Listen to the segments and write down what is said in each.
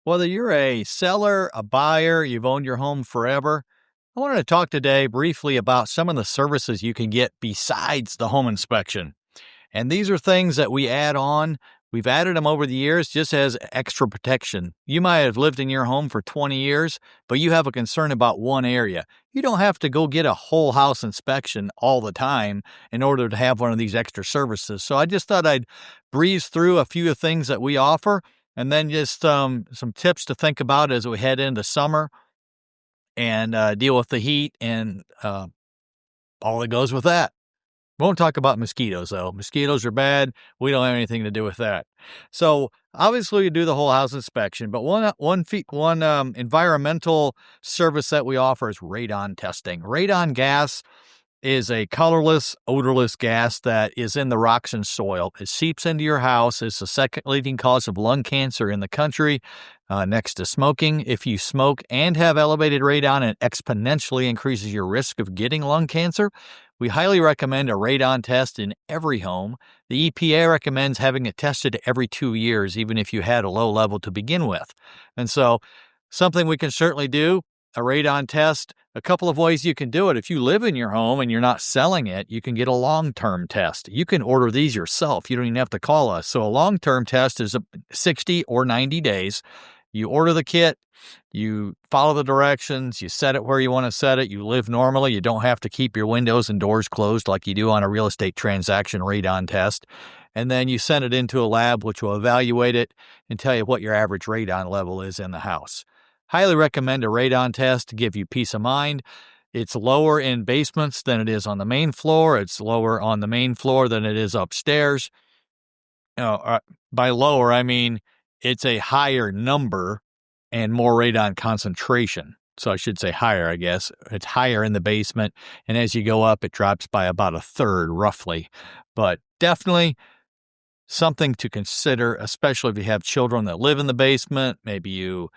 Whether you're a seller, a buyer, you've owned your home forever, I wanted to talk today briefly about some of the services you can get besides the home inspection. And these are things that we add on. We've added them over the years just as extra protection. You might have lived in your home for 20 years, but you have a concern about one area. You don't have to go get a whole house inspection all the time in order to have one of these extra services. So I just thought I'd breeze through a few of things that we offer and then just some tips to think about as we head into summer and deal with the heat and all that goes with that. Won't talk about mosquitoes, though. Mosquitoes are bad. We don't have anything to do with that. So obviously, you do the whole house inspection, but one environmental service that we offer is radon testing. Radon gas is a colorless, odorless gas that is in the rocks and soil. It seeps into your house. It's the second leading cause of lung cancer in the country, next to smoking. If you smoke and have elevated radon, it exponentially increases your risk of getting lung cancer. We highly recommend a radon test in every home. The EPA recommends having it tested every 2 years, even if you had a low level to begin with. And so something we can certainly do, a radon test. A couple of ways you can do it. If you live in your home and you're not selling it, you can get a long-term test. You can order these yourself. You don't even have to call us. So a long-term test is 60 or 90 days. You order the kit, you follow the directions, you set it where you want to set it, you live normally, you don't have to keep your windows and doors closed like you do on a real estate transaction radon test, and then you send it into a lab which will evaluate it and tell you what your average radon level is in the house. Highly recommend a radon test to give you peace of mind. It's lower in basements than it is on the main floor. It's lower on the main floor than it is upstairs. By lower, I mean it's a higher number and more radon concentration. So I should say higher, I guess. It's higher in the basement, and as you go up, it drops by about a third, roughly. But definitely something to consider, especially if you have children that live in the basement. Maybe you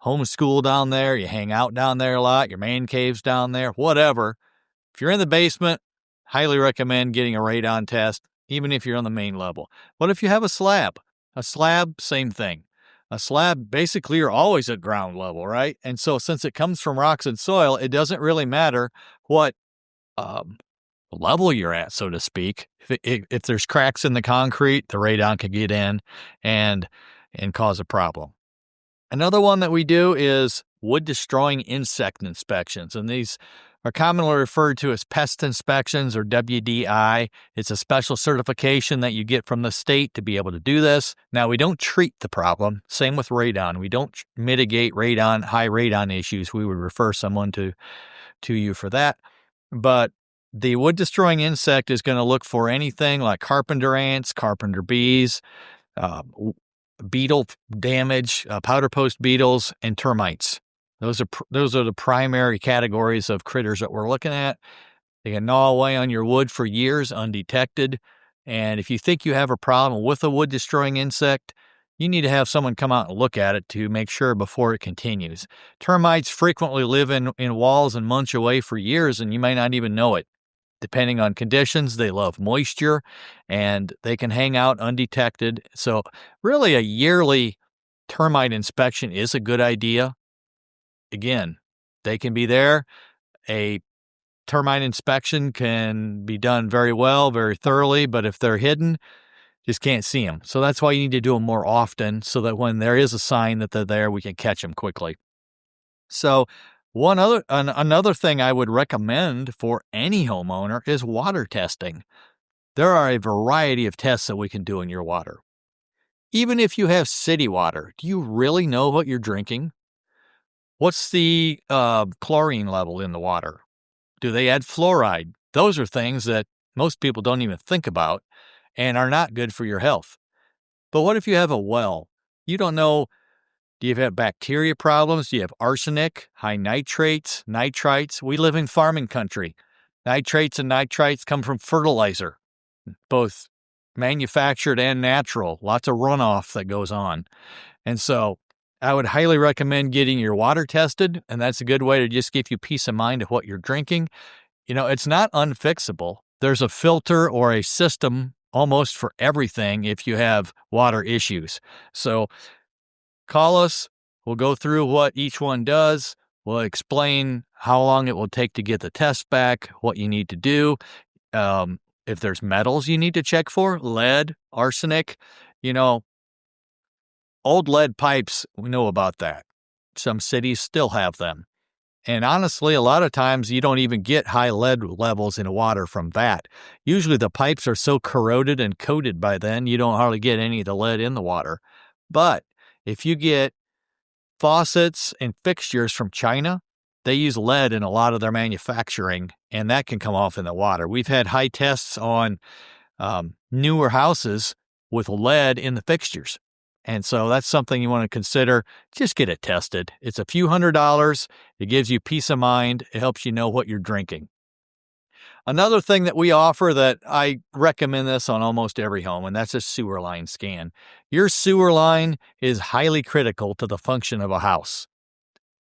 homeschool down there, you hang out down there a lot, your man cave's down there, whatever. If you're in the basement, highly recommend getting a radon test, even if you're on the main level. What if you have a slab? A slab, same thing. A slab, basically, you're always at ground level, right? And so since it comes from rocks and soil, it doesn't really matter what level you're at, so to speak. If there's cracks in the concrete, the radon can get in and cause a problem. Another one that we do is wood-destroying insect inspections, and these are commonly referred to as pest inspections or WDI. It's a special certification that you get from the state to be able to do this. Now, we don't treat the problem. Same with radon. We don't mitigate radon, high radon issues. We would refer someone to you for that. But the wood-destroying insect is going to look for anything like carpenter ants, carpenter bees, beetle damage, powder post beetles, and termites. Those are the primary categories of critters that we're looking at. They can gnaw away on your wood for years undetected. And if you think you have a problem with a wood-destroying insect, you need to have someone come out and look at it to make sure before it continues. Termites frequently live in walls and munch away for years, and you may not even know it. Depending on conditions, they love moisture, and they can hang out undetected. So really a yearly termite inspection is a good idea. Again, they can be there. A termite inspection can be done very well, very thoroughly, but if they're hidden, just can't see them. So that's why you need to do them more often so that when there is a sign that they're there, we can catch them quickly. So another thing I would recommend for any homeowner is water testing. There are a variety of tests that we can do in your water. Even if you have city water, do you really know what you're drinking? What's the chlorine level in the water? Do they add fluoride? Those are things that most people don't even think about and are not good for your health. But what if you have a well? You don't know, do you have bacteria problems? Do you have arsenic, high nitrates, nitrites? We live in farming country. Nitrates and nitrites come from fertilizer, both manufactured and natural. Lots of runoff that goes on. And so I would highly recommend getting your water tested, and that's a good way to just give you peace of mind of what you're drinking. You know, it's not unfixable. There's a filter or a system almost for everything if you have water issues. So call us. We'll go through what each one does. We'll explain how long it will take to get the test back, what you need to do. If there's metals you need to check for, lead, arsenic, old lead pipes, we know about that. Some cities still have them. And honestly, a lot of times you don't even get high lead levels in water from that. Usually the pipes are so corroded and coated by then, you don't hardly get any of the lead in the water. But if you get faucets and fixtures from China, they use lead in a lot of their manufacturing, and that can come off in the water. We've had high tests on newer houses with lead in the fixtures. And so that's something you want to consider. Just get it tested. It's a few $100s. It gives you peace of mind. It helps you know what you're drinking. Another thing that we offer that I recommend this on almost every home, and that's a sewer line scan. Your sewer line is highly critical to the function of a house.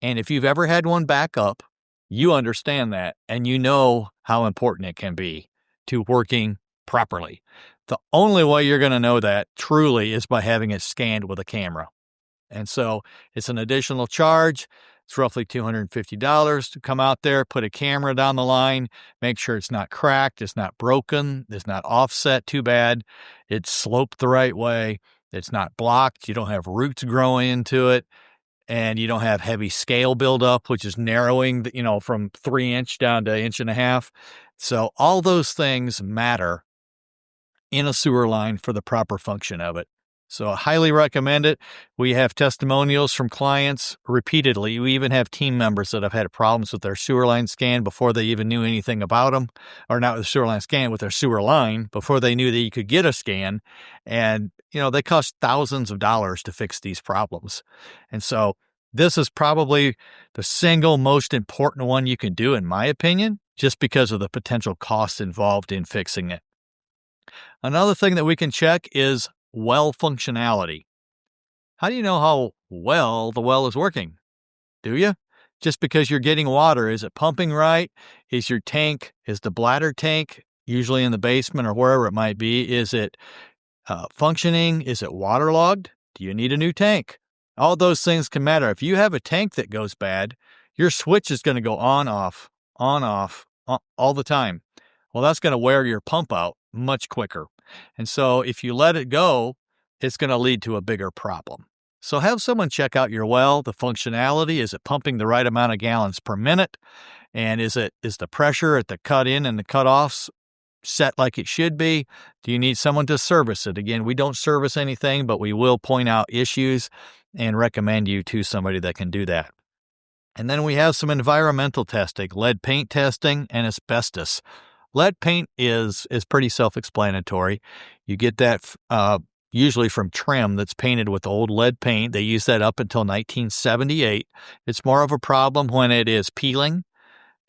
And if you've ever had one back up, you understand that, and you know how important it can be to working properly. The only way you're going to know that truly is by having it scanned with a camera. And so it's an additional charge. It's roughly $250 to come out there, put a camera down the line, make sure it's not cracked, it's not broken, it's not offset too bad, it's sloped the right way, it's not blocked, you don't have roots growing into it, and you don't have heavy scale buildup, which is narrowing, from 3-inch down to 1.5 inches. So all those things matter in a sewer line for the proper function of it. So I highly recommend it. We have testimonials from clients repeatedly. We even have team members that have had problems with their sewer line scan before they even knew anything about them, or not with the sewer line scan, with their sewer line before they knew that you could get a scan. And, they cost thousands of dollars to fix these problems. And so this is probably the single most important one you can do, in my opinion, just because of the potential costs involved in fixing it. Another thing that we can check is well functionality. How do you know how well the well is working? Do you? Just because you're getting water, is it pumping right? Is the bladder tank, usually in the basement or wherever it might be, is it functioning? Is it waterlogged? Do you need a new tank? All those things can matter. If you have a tank that goes bad, your switch is going to go on, off, all the time. Well, that's going to wear your pump out much quicker. And so if you let it go, it's going to lead to a bigger problem. So have someone check out your well, the functionality. Is it pumping the right amount of gallons per minute? And is the pressure at the cut in and the cut offs set like it should be? Do you need someone to service it? Again, we don't service anything, but we will point out issues and recommend you to somebody that can do that. And then we have some environmental testing, lead paint testing, and asbestos. Lead paint is pretty self-explanatory. You get that usually from trim that's painted with old lead paint. They use that up until 1978. It's more of a problem when it is peeling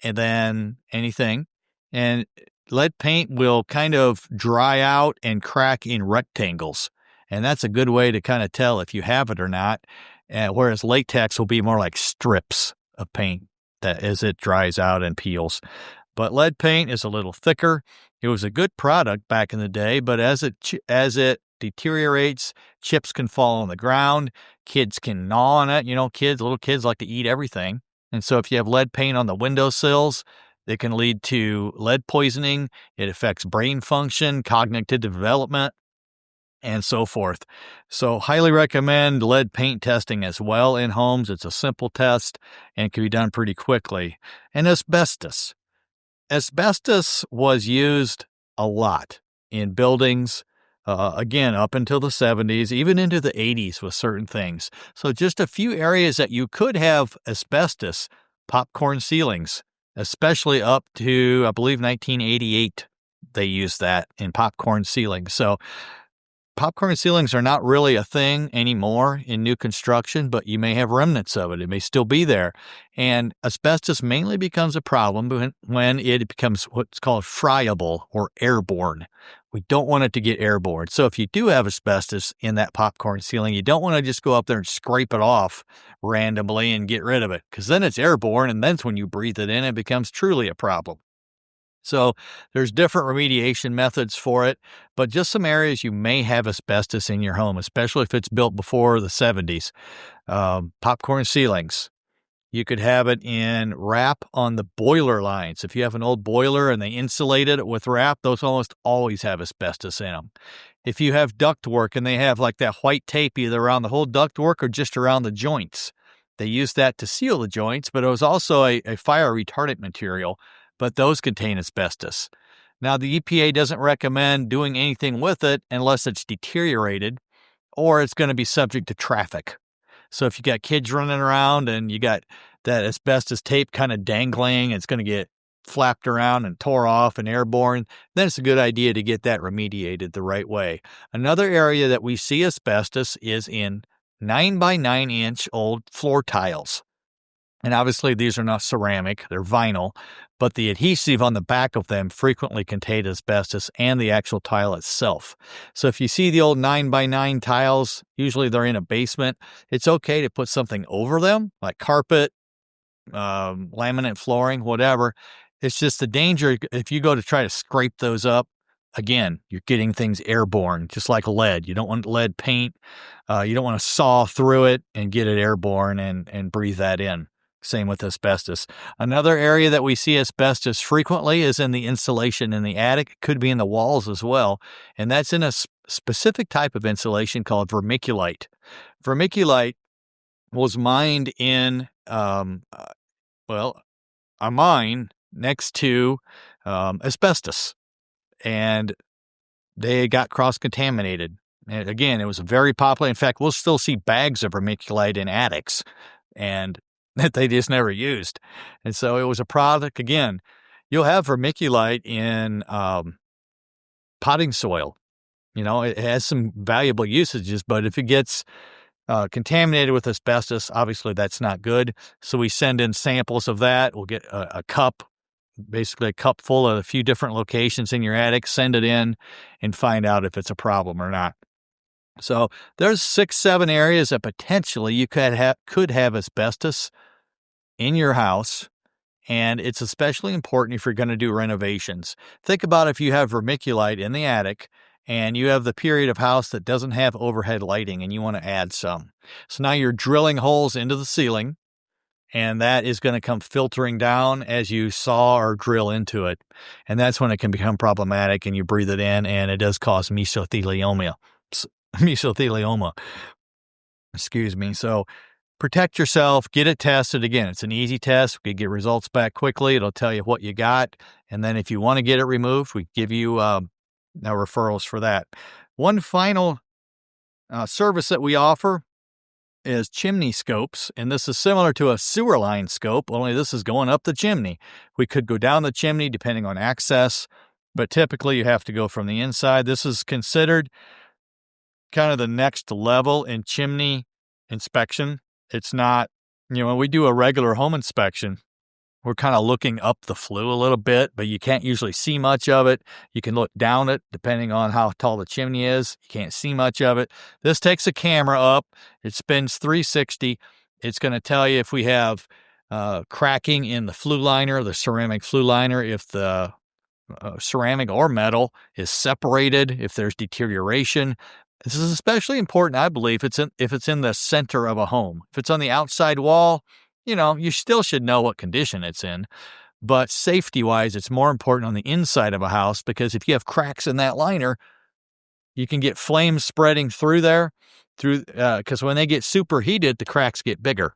and then anything. And lead paint will kind of dry out and crack in rectangles. And that's a good way to kind of tell if you have it or not. Whereas latex will be more like strips of paint that as it dries out and peels. But lead paint is a little thicker. It was a good product back in the day, but as it deteriorates, chips can fall on the ground. Kids can gnaw on it. Little kids like to eat everything. And so if you have lead paint on the windowsills, it can lead to lead poisoning. It affects brain function, cognitive development, and so forth. So highly recommend lead paint testing as well in homes. It's a simple test and can be done pretty quickly. And asbestos. Asbestos was used a lot in buildings, again, up until the 70s, even into the 80s with certain things. So just a few areas that you could have asbestos, popcorn ceilings, especially up to, I believe, 1988, they used that in popcorn ceilings. So popcorn ceilings are not really a thing anymore in new construction, but you may have remnants of it. It may still be there. And asbestos mainly becomes a problem when it becomes what's called friable or airborne. We don't want it to get airborne. So if you do have asbestos in that popcorn ceiling, you don't want to just go up there and scrape it off randomly and get rid of it, because then it's airborne, and then when you breathe it in, it becomes truly a problem. So there's different remediation methods for it, but just some areas you may have asbestos in your home, especially if it's built before the 70s. Popcorn ceilings. You could have it in wrap on the boiler lines. If you have an old boiler and they insulated it with wrap, those almost always have asbestos in them. If you have ductwork and they have like that white tape either around the whole ductwork or just around the joints, they use that to seal the joints, but it was also a fire retardant material, but those contain asbestos. Now, the EPA doesn't recommend doing anything with it unless it's deteriorated or it's going to be subject to traffic. So if you got kids running around and you got that asbestos tape kind of dangling, it's going to get flapped around and tore off and airborne, then it's a good idea to get that remediated the right way. Another area that we see asbestos is in 9 by 9 inch old floor tiles. And obviously these are not ceramic, they're vinyl, but the adhesive on the back of them frequently contain asbestos and the actual tile itself. So if you see the old 9 by 9 tiles, usually they're in a basement, it's okay to put something over them, like carpet, laminate flooring, whatever. It's just the danger if you go to try to scrape those up, again, you're getting things airborne, just like lead. You don't want lead paint. You don't want to saw through it and get it airborne and breathe that in. Same with asbestos. Another area that we see asbestos frequently is in the insulation in the attic. It could be in the walls as well. And that's in a specific type of insulation called vermiculite. Vermiculite was mined in, a mine next to asbestos. And they got cross-contaminated. And again, it was very popular. In fact, we'll still see bags of vermiculite in attics. And that they just never used. And so it was a product, again, you'll have vermiculite in potting soil. You know, it has some valuable usages, but if it gets contaminated with asbestos, obviously that's not good. So we send in samples of that. We'll get a cup, basically a cup full of a few different locations in your attic, send it in and find out if it's a problem or not. So there's 6-7 areas that potentially you could have asbestos in your house, and it's especially important if you're going to do renovations. Think about if you have vermiculite in the attic and you have the period of house that doesn't have overhead lighting and you want to add some. So now you're drilling holes into the ceiling, and that is going to come filtering down as you saw or drill into it. And that's when it can become problematic and you breathe it in, and it does cause mesothelioma. Excuse me. So protect yourself, get it tested. Again, it's an easy test. We get results back quickly. It'll tell you what you got. And then if you want to get it removed, we give you referrals for that. One final service that we offer is chimney scopes. And this is similar to a sewer line scope, only this is going up the chimney. We could go down the chimney depending on access, but typically you have to go from the inside. This is considered kind of the next level in chimney inspection. It's not, when we do a regular home inspection, we're kind of looking up the flue a little bit, but you can't usually see much of it. You can look down it depending on how tall the chimney is. You can't see much of it. This takes a camera up. It spins 360. It's going to tell you if we have cracking in the flue liner, the ceramic flue liner, if the ceramic or metal is separated, if there's deterioration. This is especially important, I believe, if it's in the center of a home. If it's on the outside wall, you still should know what condition it's in. But safety-wise, it's more important on the inside of a house, because if you have cracks in that liner, you can get flames spreading through there, because when they get superheated, the cracks get bigger.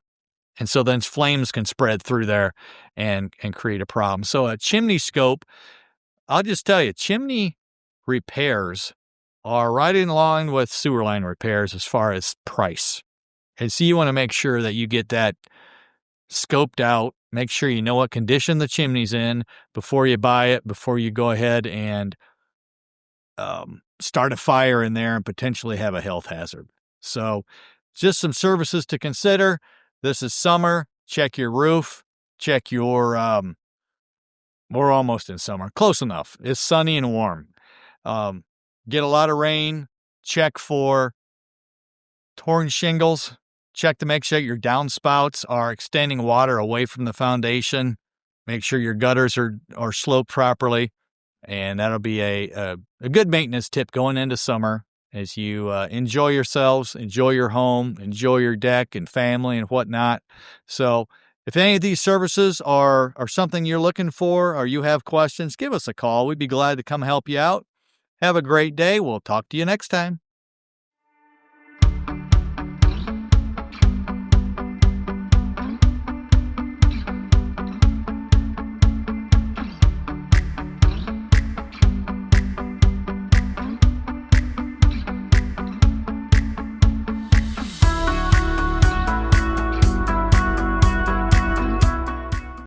And so then flames can spread through there and create a problem. So a chimney scope, I'll just tell you, chimney repairs are right in line with sewer line repairs as far as price. And so you want to make sure that you get that scoped out, make sure you know what condition the chimney's in before you buy it, before you go ahead and start a fire in there and potentially have a health hazard. So just some services to consider. This is summer. Check your roof. Check your, we're almost in summer. Close enough. It's sunny and warm. Get a lot of rain, check for torn shingles, check to make sure your downspouts are extending water away from the foundation. Make sure your gutters are sloped properly, and that'll be a good maintenance tip going into summer as you enjoy yourselves, enjoy your home, enjoy your deck and family and whatnot. So, if any of these services are something you're looking for or you have questions, give us a call. We'd be glad to come help you out. Have a great day. We'll talk to you next time.